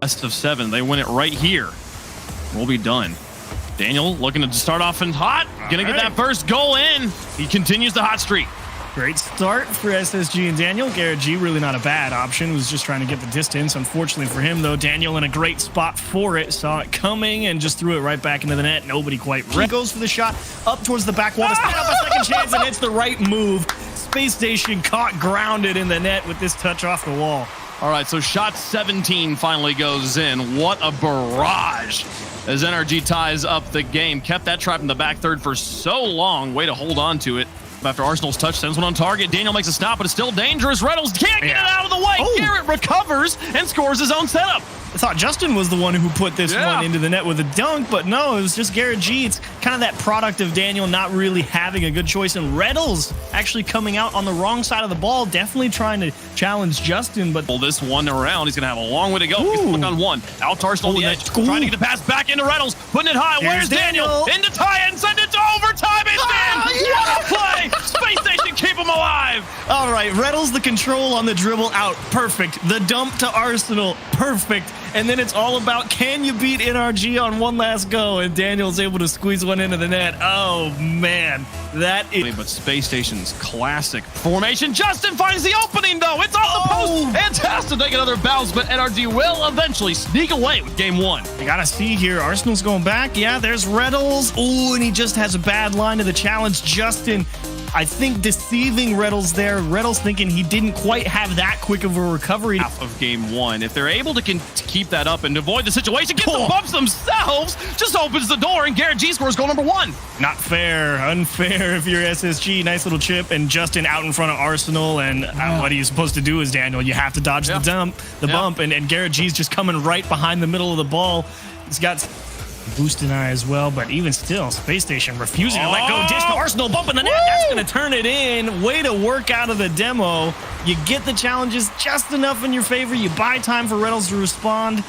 best of 7. They win it right here. We'll be done. Daniel looking to start off in hot. Gonna get that first goal in. He continues the hot streak. Great start for SSG and Daniel. Garrett G, really not a bad option. Was just trying to get the distance. Unfortunately for him, though, Daniel in a great spot for it. Saw it coming and just threw it right back into the net. Nobody quite ready. He goes for the shot up towards the back wall to set up a second chance, and it's the right move. Space Station caught grounded in the net with this touch off the wall. All right, so shot 17 finally goes in. What a barrage as NRG ties up the game. Kept that trap in the back third for so long. Way to hold on to it. After Arsenal's touch, sends one on target. Daniel makes a stop, but it's still dangerous. Reynolds can't get it out of the way. Garrett recovers and scores his own setup. I thought Justin was the one who put this one into the net with a dunk, but no, it was just Garrett G. It's kind of that product of Daniel not really having a good choice, and Reynolds actually coming out on the wrong side of the ball, definitely trying to challenge Justin, but... Pull this one around. He's going to have a long way to go. He's stuck on one. Out to Arsenal on the edge. Trying to get the pass back into Reynolds. Putting it high. Where's Daniel? Into tie and send it to overtime. It's in! What a play! Space Station, keep him alive! All right, Reynolds the control on the dribble out. Perfect. The dump to Arsenal. Perfect. And then it's all about, can you beat NRG on one last go? And Daniel's able to squeeze one into the net. Oh, man. That is... But Space Station's classic formation. Justin finds the opening, though. It's off the post. And has to take another bounce, but NRG will eventually sneak away with game 1. You got to see here. Arsenal's going back. Yeah, there's Reynolds. Oh, and he just has a bad line to the challenge. Justin, I think, deceiving Reynolds there. Reynolds thinking he didn't quite have that quick of a recovery. Half of game 1. If they're able to keep that up and avoid the situation, get the bumps themselves, just opens the door, and Garrett G scores goal number 1. Not fair. Unfair if you're SSG. Nice little chip, and Justin out in front of Arsenal, and what are you supposed to do is, Daniel? You have to dodge the bump, and Garrett G's just coming right behind the middle of the ball. He's got... boosted eye as well, but even still, Space Station refusing to let go. Dish to Arsenal, bump in the net. That's going to turn it in. Way to work out of the demo. You get the challenges just enough in your favor. You buy time for Reynolds to respond.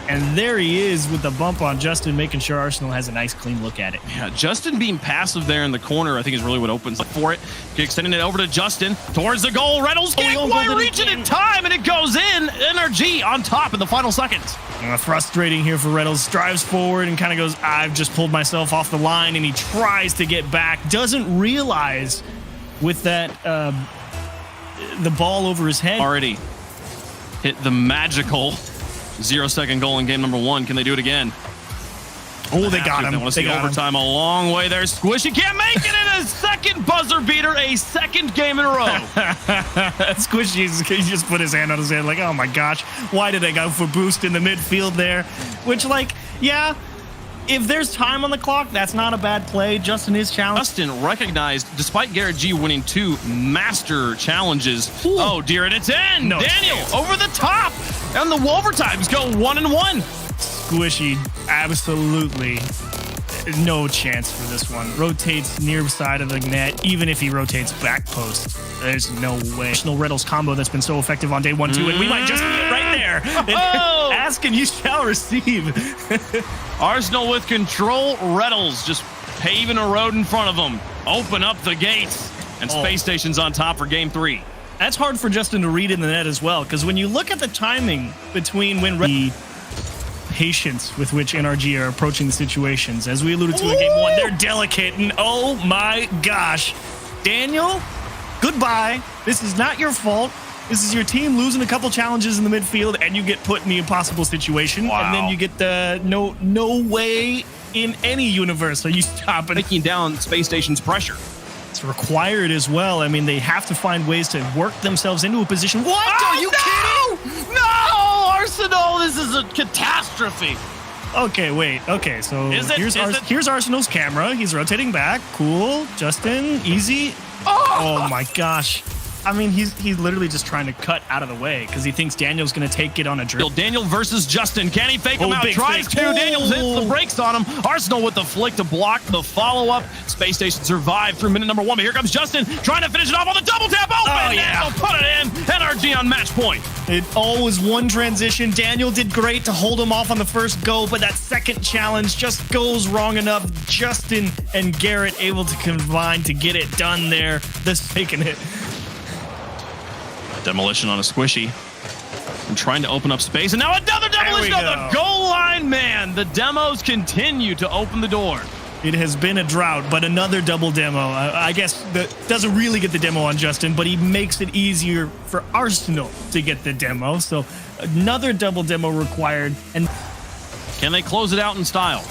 And there he is with the bump on Justin, making sure Arsenal has a nice, clean look at it. Yeah, Justin being passive there in the corner, I think, is really what opens up for it. Extending it over to Justin towards the goal. Reynolds can't quite reach it in time, and it goes in. NRG on top in the final seconds. Frustrating here for Reynolds. Drives forward and kind of goes, I've just pulled myself off the line, and he tries to get back. Doesn't realize with that the ball over his head. Already hit the magical 0-second goal in game number 1. Can they do it again? Oh, they got him. They want to see overtime a long way there. Squishy can't make it in a second buzzer beater, a second game in a row. Squishy, he just put his hand on his head like, oh my gosh, why did I go for boost in the midfield there? Which, like, yeah, if there's time on the clock, that's not a bad play. Justin is challenged. Justin recognized, despite Garrett G winning 2 master challenges. Ooh. Oh dear, and it's in. No Daniel chance. Over the top, and the overtimes go 1-1. Squishy, absolutely no chance for this one. Rotates near side of the net, even if he rotates back post. There's no way. Additional Reynolds combo that's been so effective on day 1-2, and we might just be it right there. Ask and you shall receive. Arsenal with control. Reynolds just paving a road in front of them. Open up the gates, and Space Station's on top for game 3. That's hard for Justin to read in the net as well, because when you look at the timing between when the patience with which NRG are approaching the situations, as we alluded to in game 1, they're delicate, and oh my gosh. Daniel, goodbye. This is not your fault. This is your team losing a couple challenges in the midfield, and you get put in the impossible situation, and then you get the no way in any universe are you stopping. Taking down Space Station's pressure. It's required as well. I mean, they have to find ways to work themselves into a position. What? Are you kidding? No! Arsenal, this is a catastrophe. Okay, wait. Okay, so here's Arsenal's camera. He's rotating back. Cool. Justin, easy. Oh my gosh. I mean, he's literally just trying to cut out of the way because he thinks Daniel's going to take it on a dribble. Daniel versus Justin. Can he fake him out? Tries to. Daniel hits the brakes on him. Arsenal with the flick to block the follow-up. Space Station survived through minute number 1, but here comes Justin trying to finish it off on the double tap. Open. Daniel put it in. NRG on match point. It all was one transition. Daniel did great to hold him off on the first go, but that second challenge just goes wrong enough. Justin and Garrett able to combine to get it done there. This taking it. Demolition on a Squishy. and trying to open up space. And now another demolition of the goal line, man. The demos continue to open the door. It has been a drought, but another double demo. I guess that doesn't really get the demo on Justin, but he makes it easier for Arsenal to get the demo. So another double demo required. And can they close it out in style?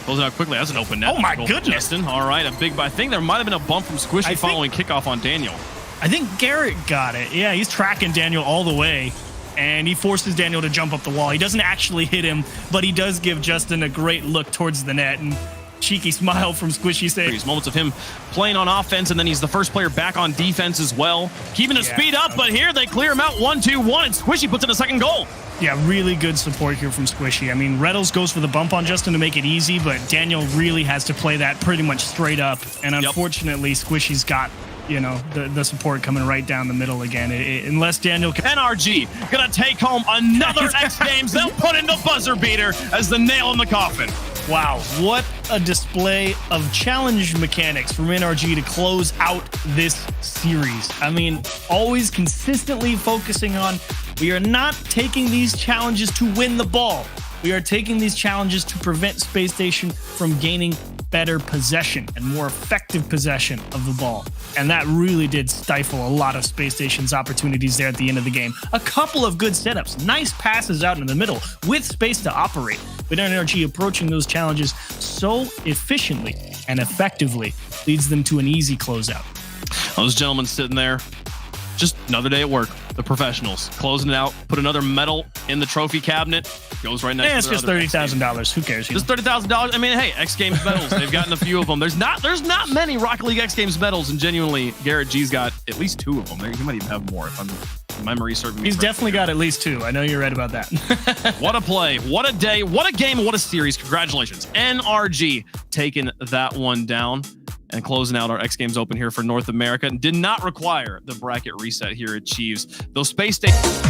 Close it out quickly. That's an open net. Oh my goodness. Justin. All right, a big. I think there might have been a bump from Squishy following kickoff on Daniel. I think Garrett got it. Yeah, he's tracking Daniel all the way. And he forces Daniel to jump up the wall. He doesn't actually hit him, but he does give Justin a great look towards the net. And cheeky smile from Squishy saying... These moments of him playing on offense, and then he's the first player back on defense as well. Keeping the speed up, but here they clear him out 1-2-1, and Squishy puts in a second goal. Yeah, really good support here from Squishy. I mean, Reddles goes for the bump on Justin to make it easy, but Daniel really has to play that pretty much straight up. And unfortunately, Squishy's got... you know, the support coming right down the middle again. Unless Daniel can... NRG gonna take home another X Games. They'll put in the buzzer beater as the nail in the coffin. Wow, what a display of challenge mechanics from NRG to close out this series. I mean, always consistently focusing on, we are not taking these challenges to win the ball. We are taking these challenges to prevent Space Station from gaining better possession and more effective possession of the ball. And that really did stifle a lot of Space Station's opportunities there at the end of the game. A couple of good setups, nice passes out in the middle with space to operate. But NRG approaching those challenges so efficiently and effectively leads them to an easy closeout. Those gentlemen sitting there, just another day at work. The professionals closing it out, put another medal in the trophy cabinet, goes right next to it's just $30,000. Who cares? Just $30,000. I mean, hey, X Games medals. They've gotten a few of them. There's not many Rocket League X Games medals, and genuinely, Garrett G's got at least 2 of them. He might even have more if I'm memory serving me. He's definitely got at least 2. I know you're right about that. What a play! What a day! What a game! What a series! Congratulations, NRG, taking that one down. And closing out our X Games Open here for North America. Did not require the bracket reset here at Chiefs. Those Space Station...